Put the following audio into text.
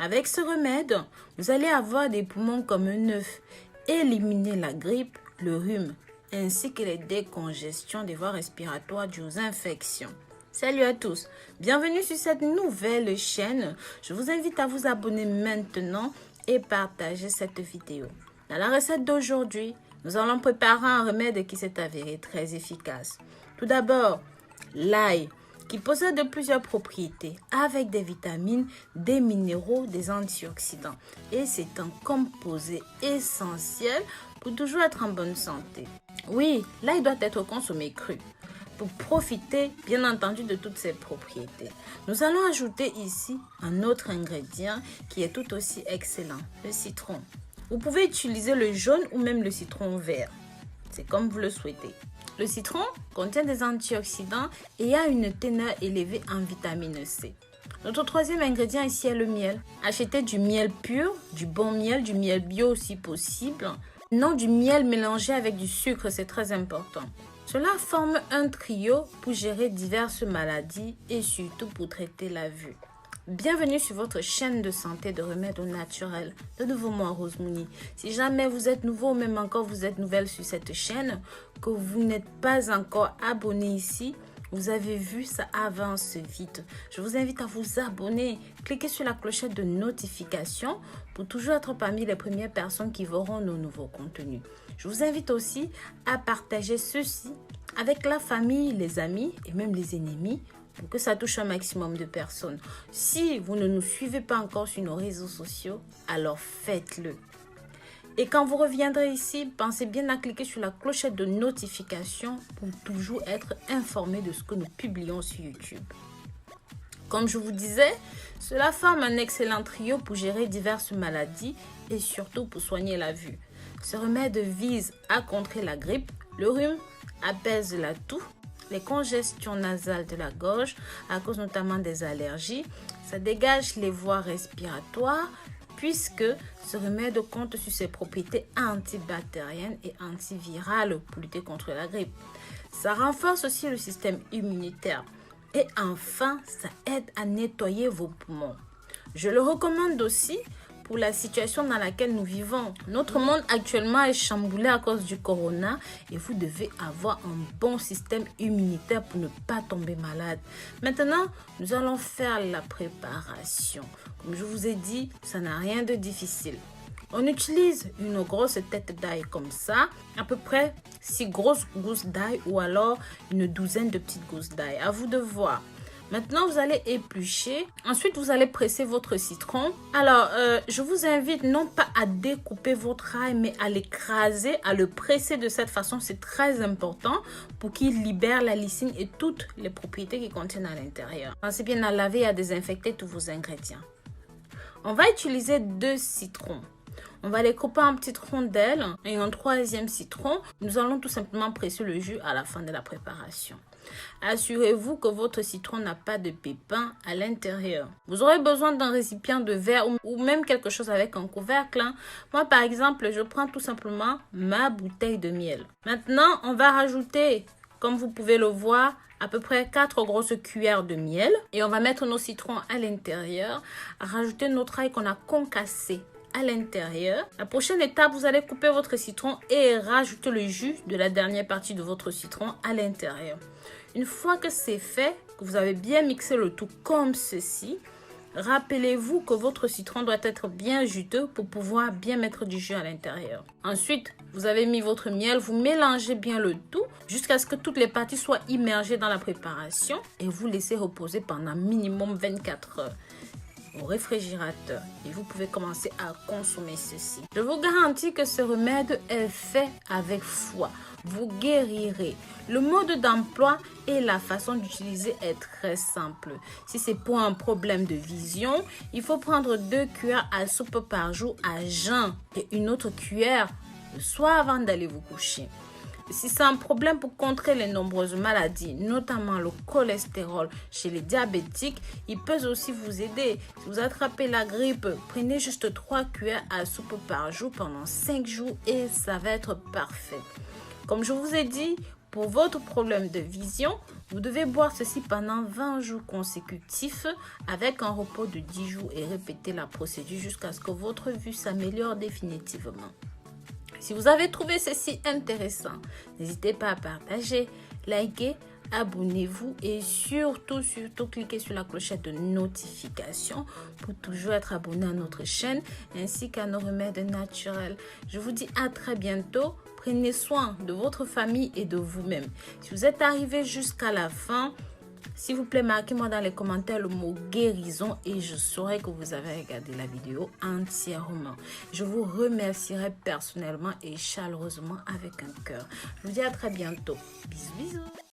Avec ce remède, vous allez avoir des poumons comme un œuf, éliminer la grippe, le rhume, ainsi que les décongestions des voies respiratoires dues aux infections. Salut à tous, bienvenue sur cette nouvelle chaîne. Je vous invite à vous abonner maintenant et partager cette vidéo. Dans la recette d'aujourd'hui, nous allons préparer un remède qui s'est avéré très efficace. Tout d'abord, l'ail, qui possède plusieurs propriétés avec des vitamines, des minéraux, des antioxydants. Et c'est un composé essentiel pour toujours être en bonne santé. Oui, l'ail doit être consommé cru pour profiter bien entendu de toutes ses propriétés. Nous allons ajouter ici un autre ingrédient qui est tout aussi excellent, le citron. Vous pouvez utiliser le jaune ou même le citron vert. C'est comme vous le souhaitez. Le citron contient des antioxydants et a une teneur élevée en vitamine C. Notre troisième ingrédient ici est le miel. Achetez du miel pur, du bon miel, du miel bio si possible. Non du miel mélangé avec du sucre, c'est très important. Cela forme un trio pour gérer diverses maladies et surtout pour traiter la vue. Bienvenue sur votre chaîne de santé de remèdes au naturel. De nouveau, moi, Rose Mouni. Si jamais vous êtes nouveau ou même encore vous êtes nouvelle sur cette chaîne, que vous n'êtes pas encore abonné ici, vous avez vu, ça avance vite. Je vous invite à vous abonner. Cliquez sur la clochette de notification pour toujours être parmi les premières personnes qui verront nos nouveaux contenus. Je vous invite aussi à partager ceci avec la famille, les amis et même les ennemis pour que ça touche un maximum de personnes. Si vous ne nous suivez pas encore sur nos réseaux sociaux, alors faites-le. Et quand vous reviendrez ici, pensez bien à cliquer sur la clochette de notification pour toujours être informé de ce que nous publions sur YouTube. Comme je vous disais, cela forme un excellent trio pour gérer diverses maladies et surtout pour soigner la vue. Ce remède vise à contrer la grippe, le rhume, apaise la toux, les congestions nasales de la gorge à cause notamment des allergies. Ça dégage les voies respiratoires puisque ce remède compte sur ses propriétés antibactériennes et antivirales pour lutter contre la grippe. Ça renforce aussi le système immunitaire. Et enfin, ça aide à nettoyer vos poumons. Je le recommande aussi pour la situation dans laquelle nous vivons. Notre monde actuellement est chamboulé à cause du corona et vous devez avoir un bon système immunitaire pour ne pas tomber malade. Maintenant, nous allons faire la préparation. Comme je vous ai dit, ça n'a rien de difficile. On utilise une grosse tête d'ail comme ça, à peu près 6 grosses gousses d'ail ou alors une douzaine de petites gousses d'ail. À vous de voir. Maintenant, vous allez éplucher. Ensuite, vous allez presser votre citron. Alors, je vous invite non pas à découper votre ail, mais à l'écraser, à le presser de cette façon. C'est très important pour qu'il libère la lysine et toutes les propriétés qu'il contient à l'intérieur. Pensez bien à laver et à désinfecter tous vos ingrédients. On va utiliser 2 citrons. On va les couper en petites rondelles et un troisième citron. Nous allons tout simplement presser le jus à la fin de la préparation. Assurez-vous que votre citron n'a pas de pépins à l'intérieur. Vous aurez besoin d'un récipient de verre ou même quelque chose avec un couvercle. Moi, par exemple, je prends tout simplement ma bouteille de miel. Maintenant, on va rajouter, comme vous pouvez le voir, à peu près 4 grosses cuillères de miel. Et on va mettre nos citrons à l'intérieur. Rajouter notre ail qu'on a concassé à l'intérieur. La prochaine étape, vous allez couper votre citron et rajouter le jus de la dernière partie de votre citron à l'intérieur. Une fois que c'est fait, que vous avez bien mixé le tout comme ceci, rappelez-vous que votre citron doit être bien juteux pour pouvoir bien mettre du jus à l'intérieur. Ensuite, vous avez mis votre miel, vous mélangez bien le tout jusqu'à ce que toutes les parties soient immergées dans la préparation et vous laissez reposer pendant minimum 24 heures. Au réfrigérateur et vous pouvez commencer à consommer ceci. Je vous garantis que ce remède est fait avec foi. Vous guérirez. Le mode d'emploi et la façon d'utiliser est très simple. Si c'est pour un problème de vision, il faut prendre 2 cuillères à soupe par jour à jeun et une autre cuillère le soir avant d'aller vous coucher. Si c'est un problème pour contrer les nombreuses maladies, notamment le cholestérol chez les diabétiques, il peut aussi vous aider. Si vous attrapez la grippe, prenez juste 3 cuillères à soupe par jour pendant 5 jours et ça va être parfait. Comme je vous ai dit, pour votre problème de vision, Vous devez boire ceci pendant 20 jours consécutifs avec un repos de 10 jours et répéter la procédure jusqu'à ce que votre vue s'améliore définitivement. Si vous avez trouvé ceci intéressant, n'hésitez pas à partager, liker, abonnez-vous et surtout cliquez sur la clochette de notification pour toujours être abonné à notre chaîne ainsi qu'à nos remèdes naturels. Je vous dis à très bientôt. Prenez soin de votre famille et de vous-même. Si vous êtes arrivé jusqu'à la fin, s'il vous plaît, marquez-moi dans les commentaires le mot guérison et je saurai que vous avez regardé la vidéo entièrement. Je vous remercierai personnellement et chaleureusement avec un cœur. Je vous dis à très bientôt. Bisous, bisous.